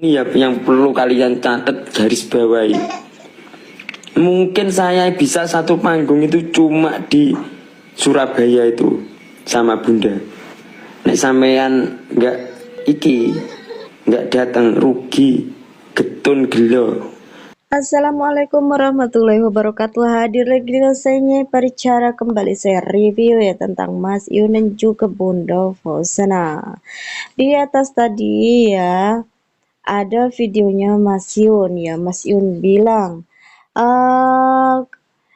Ini ya yang perlu kalian catat, garis bawahi. Mungkin saya bisa satu panggung itu cuma di Surabaya itu sama Bunda. Nek sampean nggak datang, rugi, getun gelo. Assalamualaikum warahmatullahi wabarakatuh. Hadir lagi dengan saya berbicara kembali, saya review ya tentang Mas Yun dan juga Bunda Fauzana. Di atas tadi ya ada videonya Mas Yun ya. Mas Yun bilang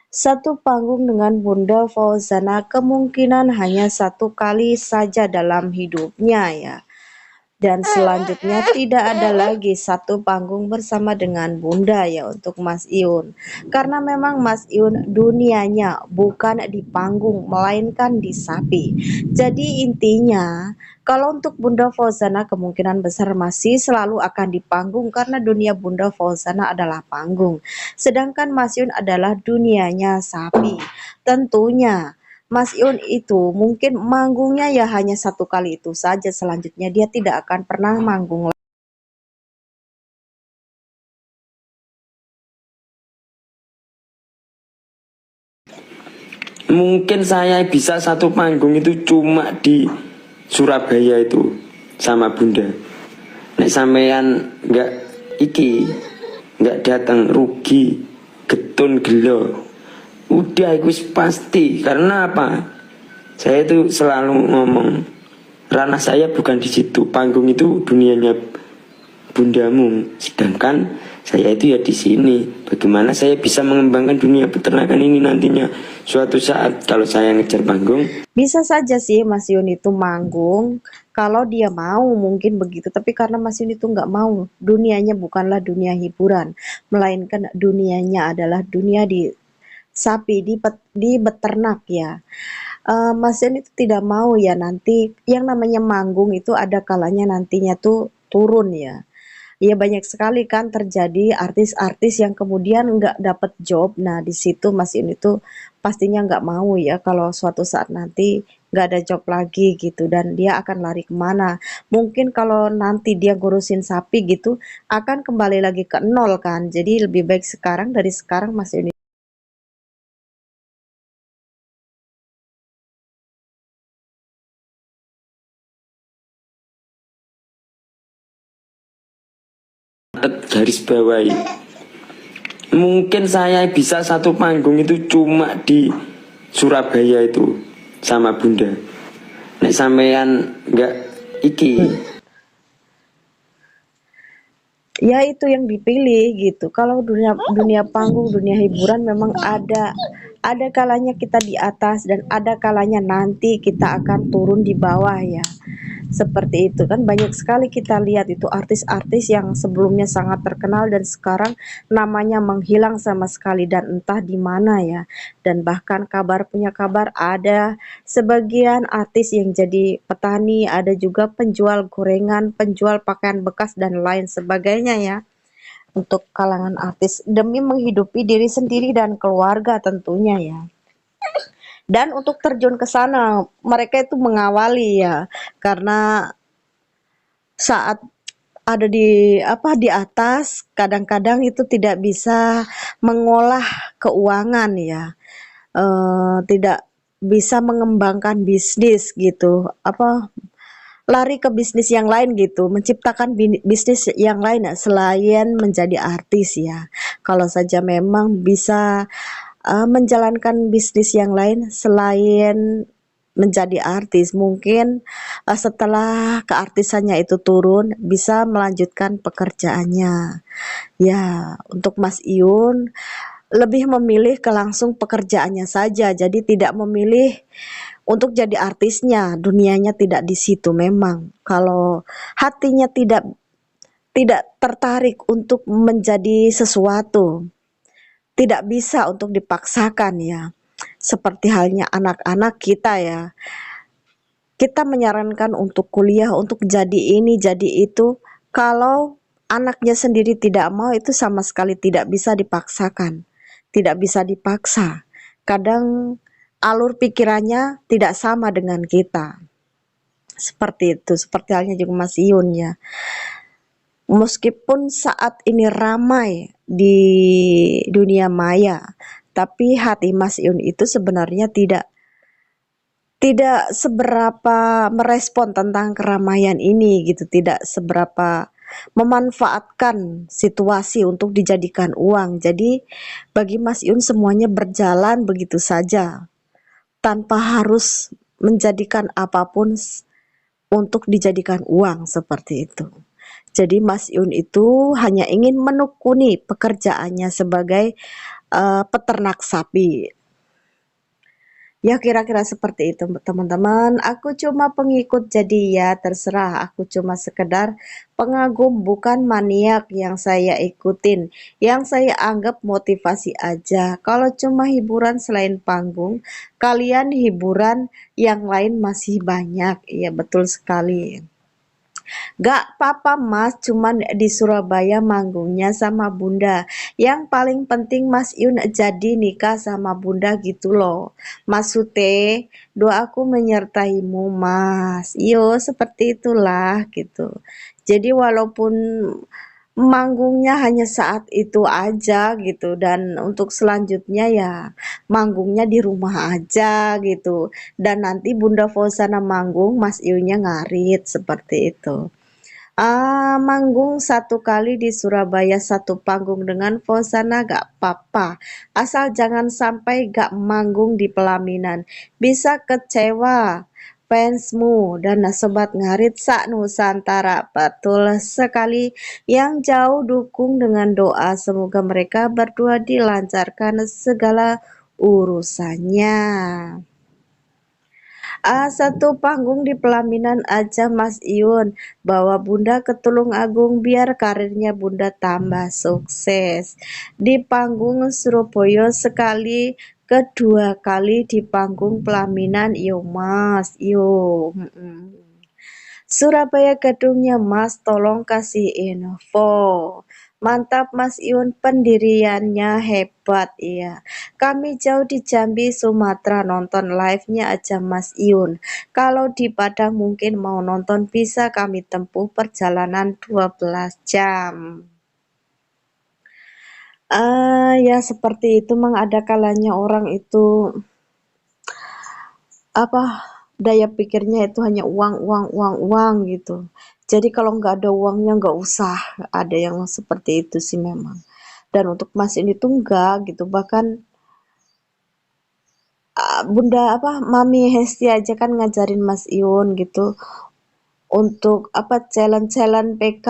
satu panggung dengan Bunda Fauzana kemungkinan hanya satu kali saja dalam hidupnya ya. Dan selanjutnya tidak ada lagi satu panggung bersama dengan Bunda ya untuk Mas Iun. Karena memang Mas Iun dunianya bukan di panggung melainkan di Sapi. Jadi intinya kalau untuk Bunda Fauzana kemungkinan besar masih selalu akan di panggung karena dunia Bunda Fauzana adalah panggung. Sedangkan Mas Iun adalah dunianya Sapi. Tentunya Mas Iun itu mungkin manggungnya ya hanya satu kali itu saja, selanjutnya dia tidak akan pernah manggung. Mungkin saya bisa satu panggung itu cuma di Surabaya itu sama Bunda. Nek sampean nggak datang, rugi, getun gelo. Udah itu pasti. Karena apa? Saya itu selalu ngomong, ranah saya bukan di situ. Panggung itu dunianya bundamu, sedangkan saya itu ya di sini. Bagaimana saya bisa mengembangkan dunia peternakan ini nantinya suatu saat kalau saya ngejar panggung? Bisa saja sih Mas Yun itu manggung kalau dia mau, mungkin begitu, tapi karena Mas Yun itu nggak mau, dunianya bukanlah dunia hiburan, melainkan dunianya adalah dunia di sapi, di beternak ya. Mas Yun itu tidak mau ya nanti yang namanya manggung itu ada kalanya nantinya tuh turun ya. Iya banyak sekali kan terjadi artis-artis yang kemudian nggak dapat job. Nah di situ Mas Yun itu pastinya nggak mau ya kalau suatu saat nanti nggak ada job lagi gitu dan dia akan lari kemana. Mungkin kalau nanti dia ngurusin sapi gitu akan kembali lagi ke nol kan. Jadi lebih baik sekarang dari sekarang Mas Yun. Garis bawahi. Mungkin saya bisa satu panggung itu cuma di Surabaya itu sama Bunda. Nek sampean nggak iki Ya itu yang dipilih gitu. Kalau dunia dunia panggung, dunia hiburan memang ada kalanya kita di atas dan ada kalanya nanti kita akan turun di bawah ya. Seperti itu kan banyak sekali kita lihat itu artis-artis yang sebelumnya sangat terkenal dan sekarang namanya menghilang sama sekali dan entah di mana ya. Dan bahkan punya kabar ada sebagian artis yang jadi petani, ada juga penjual gorengan, penjual pakaian bekas dan lain sebagainya ya. Untuk kalangan artis demi menghidupi diri sendiri dan keluarga tentunya ya. Dan untuk terjun ke sana mereka itu mengawali ya karena saat ada di atas kadang-kadang itu tidak bisa mengolah keuangan ya, tidak bisa mengembangkan bisnis gitu, lari ke bisnis yang lain gitu, menciptakan bisnis yang lain ya, selain menjadi artis ya. Kalau saja memang bisa menjalankan bisnis yang lain selain menjadi artis, mungkin setelah keartisannya itu turun bisa melanjutkan pekerjaannya. Ya, untuk Mas Iun lebih memilih ke langsung pekerjaannya saja, jadi tidak memilih untuk jadi artisnya, dunianya tidak di situ memang. Kalau hatinya tidak tertarik untuk menjadi sesuatu, tidak bisa untuk dipaksakan ya. Seperti halnya anak-anak kita ya. Kita menyarankan untuk kuliah, untuk jadi ini, jadi itu. Kalau anaknya sendiri tidak mau itu sama sekali tidak bisa dipaksakan. Tidak bisa dipaksa. Kadang alur pikirannya tidak sama dengan kita. Seperti itu, seperti halnya juga Mas Iun ya. Meskipun saat ini ramai di dunia maya, tapi hati Mas Yun itu sebenarnya tidak seberapa merespon tentang keramaian ini gitu, tidak seberapa memanfaatkan situasi untuk dijadikan uang. Jadi bagi Mas Yun semuanya berjalan begitu saja tanpa harus menjadikan apapun untuk dijadikan uang seperti itu. Jadi Mas Yun itu hanya ingin menekuni pekerjaannya sebagai peternak sapi. Ya kira-kira seperti itu teman-teman. Aku cuma pengikut, jadi ya terserah. Aku cuma sekedar pengagum, bukan maniak yang saya ikutin. Yang saya anggap motivasi aja. Kalau cuma hiburan selain panggung, kalian hiburan yang lain masih banyak. Iya betul sekali. Gak apa-apa mas, cuman di Surabaya manggungnya sama bunda. Yang paling penting Mas Yun jadi nikah sama bunda gitu loh. Mas Sute, doaku menyertaimu mas. Yo seperti itulah gitu. Jadi walaupun manggungnya hanya saat itu aja gitu, dan untuk selanjutnya ya manggungnya di rumah aja gitu, dan nanti Bunda Fosana manggung, Mas Iunya ngarit seperti itu. Manggung satu kali di Surabaya, satu panggung dengan Fosana gak apa-apa, asal jangan sampai gak manggung di pelaminan, bisa kecewa fansmu dan sobat ngarit sak Nusantara. Betul sekali, yang jauh dukung dengan doa semoga mereka berdua dilancarkan segala urusannya. Satu panggung di pelaminan aja Mas Iun, bawa bunda ke Tulung Agung biar karirnya bunda tambah sukses. Di panggung Surabaya sekali, kedua kali di panggung pelaminan, yo mas, yo. Surabaya gedungnya mas, tolong kasih info. Mantap Mas Iun, pendiriannya hebat iya. Kami jauh di Jambi, Sumatera, nonton live-nya aja Mas Iun. Kalau di Padang mungkin mau nonton bisa kami tempuh perjalanan 12 jam. Ya seperti itu, memang ada kalanya orang itu apa, daya pikirnya itu hanya uang, uang, uang, uang gitu. Jadi kalau nggak ada uangnya nggak usah, ada yang seperti itu sih memang. Dan untuk Mas ini tuh enggak gitu, bahkan Bunda apa Mami Hesti aja kan ngajarin Mas Iun gitu untuk apa challenge-challenge PK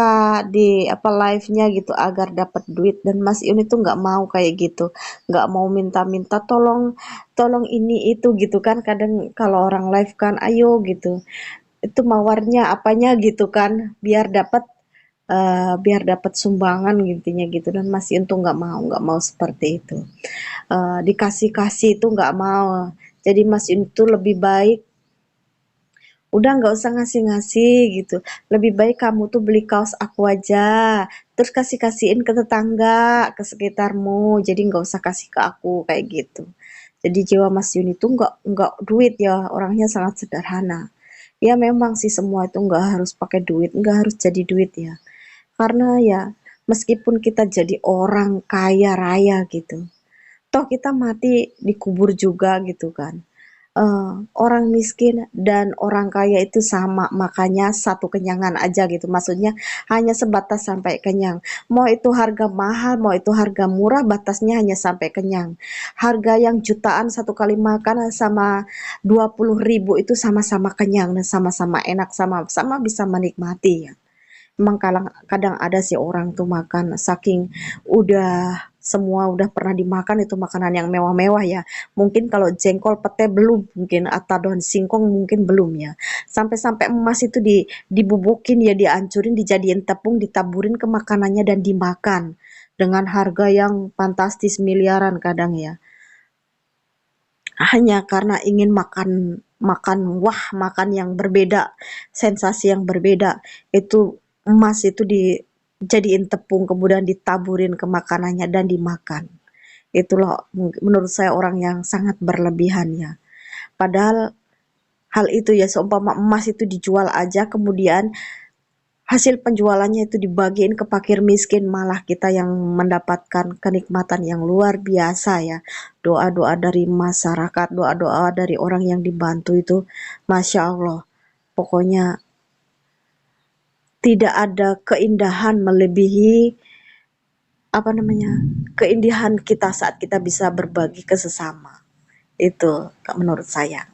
di apa live-nya gitu agar dapat duit, dan Mas Iun itu nggak mau kayak gitu, nggak mau minta-minta tolong tolong ini itu gitu kan, kadang kalau orang live kan ayo gitu itu mawarnya apanya gitu kan biar dapat sumbangan intinya gitu, dan Mas Iun tuh nggak mau seperti itu. Dikasih-kasih itu nggak mau. Jadi Mas Yun itu lebih baik udah nggak usah ngasih-ngasih gitu. Lebih baik kamu tuh beli kaos aku aja, terus kasih-kasihin ke tetangga, ke sekitarmu. Jadi nggak usah kasih ke aku kayak gitu. Jadi jiwa Mas Yun itu nggak duit ya, orangnya sangat sederhana. Ya memang sih semua itu nggak harus pakai duit, nggak harus jadi duit ya. Karena ya meskipun kita jadi orang kaya raya gitu, toh kita mati dikubur juga gitu kan. Orang miskin dan orang kaya itu sama, makanya satu kenyangan aja gitu, maksudnya hanya sebatas sampai kenyang. Mau itu harga mahal, mau itu harga murah, batasnya hanya sampai kenyang. Harga yang jutaan satu kali makan sama 20.000 itu sama-sama kenyang dan sama-sama enak, sama-sama bisa menikmati ya. Emang kadang kadang ada sih orang tuh makan saking udah semua udah pernah dimakan itu makanan yang mewah-mewah ya. Mungkin kalau jengkol pete belum mungkin, atau daun singkong mungkin belum ya. Sampai-sampai emas itu dibubukin ya, dihancurin, dijadiin tepung, ditaburin ke makanannya dan dimakan dengan harga yang fantastis miliaran kadang ya. Hanya karena ingin makan makan wah, makan yang berbeda, sensasi yang berbeda. Itu emas itu dijadiin tepung kemudian ditaburin ke makanannya dan dimakan. Itulah menurut saya orang yang sangat berlebihan ya. Padahal hal itu ya seumpama emas itu dijual aja kemudian hasil penjualannya itu dibagiin ke fakir miskin, malah kita yang mendapatkan kenikmatan yang luar biasa ya. Doa-doa dari masyarakat, doa-doa dari orang yang dibantu itu, Masya Allah. Pokoknya tidak ada keindahan melebihi apa namanya, keindahan kita saat kita bisa berbagi ke sesama. Itu menurut saya.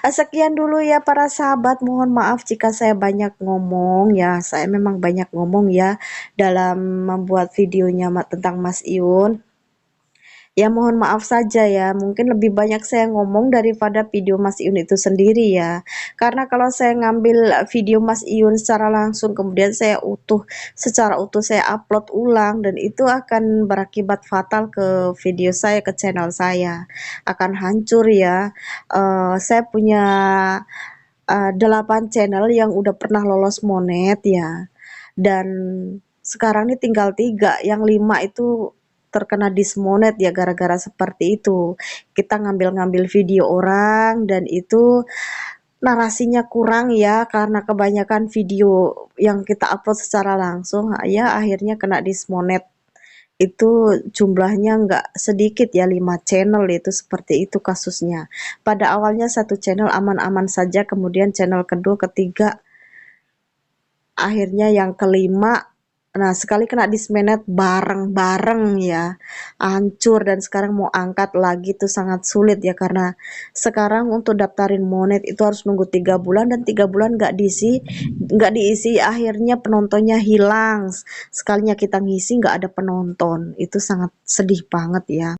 Sekian dulu ya para sahabat, mohon maaf jika saya banyak ngomong ya, saya memang banyak ngomong ya dalam membuat videonya tentang Mas Iun. Ya mohon maaf saja ya, mungkin lebih banyak saya ngomong daripada video Mas Iun itu sendiri ya. Karena kalau saya ngambil video Mas Iun secara langsung kemudian secara utuh saya upload ulang, dan itu akan berakibat fatal ke video saya, ke channel saya. Akan hancur ya. Saya punya 8 channel yang udah pernah lolos monet ya. Dan sekarang ini tinggal 3, yang 5 itu terkena dismonet ya gara-gara seperti itu. Kita ngambil-ngambil video orang dan itu narasinya kurang ya, karena kebanyakan video yang kita upload secara langsung ya akhirnya kena dismonet. Itu jumlahnya nggak sedikit ya, 5 channel itu seperti itu kasusnya. Pada awalnya satu channel aman-aman saja, kemudian channel kedua, ketiga, akhirnya yang kelima, nah sekali kena dismenet bareng-bareng ya, hancur. Dan sekarang mau angkat lagi tuh sangat sulit ya, karena sekarang untuk daftarin monet itu harus nunggu 3 bulan, dan 3 bulan nggak diisi, akhirnya penontonnya hilang. Sekalinya kita ngisi nggak ada penonton, itu sangat sedih banget ya.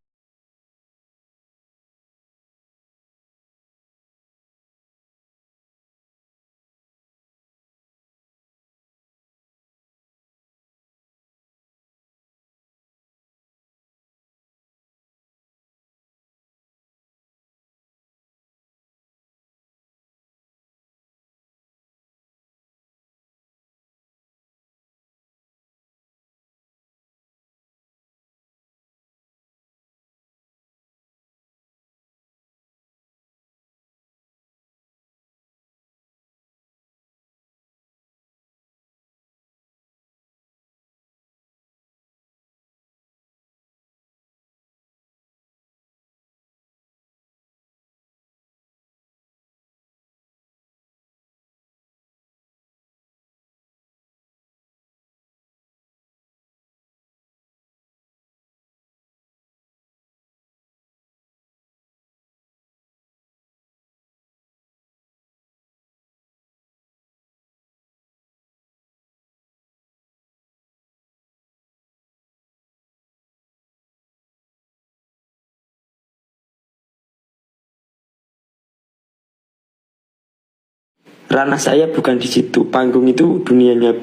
Ranah saya bukan di situ. Panggung itu dunianya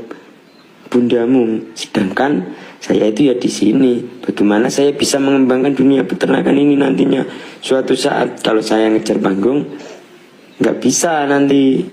bundamu, sedangkan saya itu ya di sini. Bagaimana saya bisa mengembangkan dunia peternakan ini nantinya? Suatu saat kalau saya ngejar panggung, nggak bisa nanti.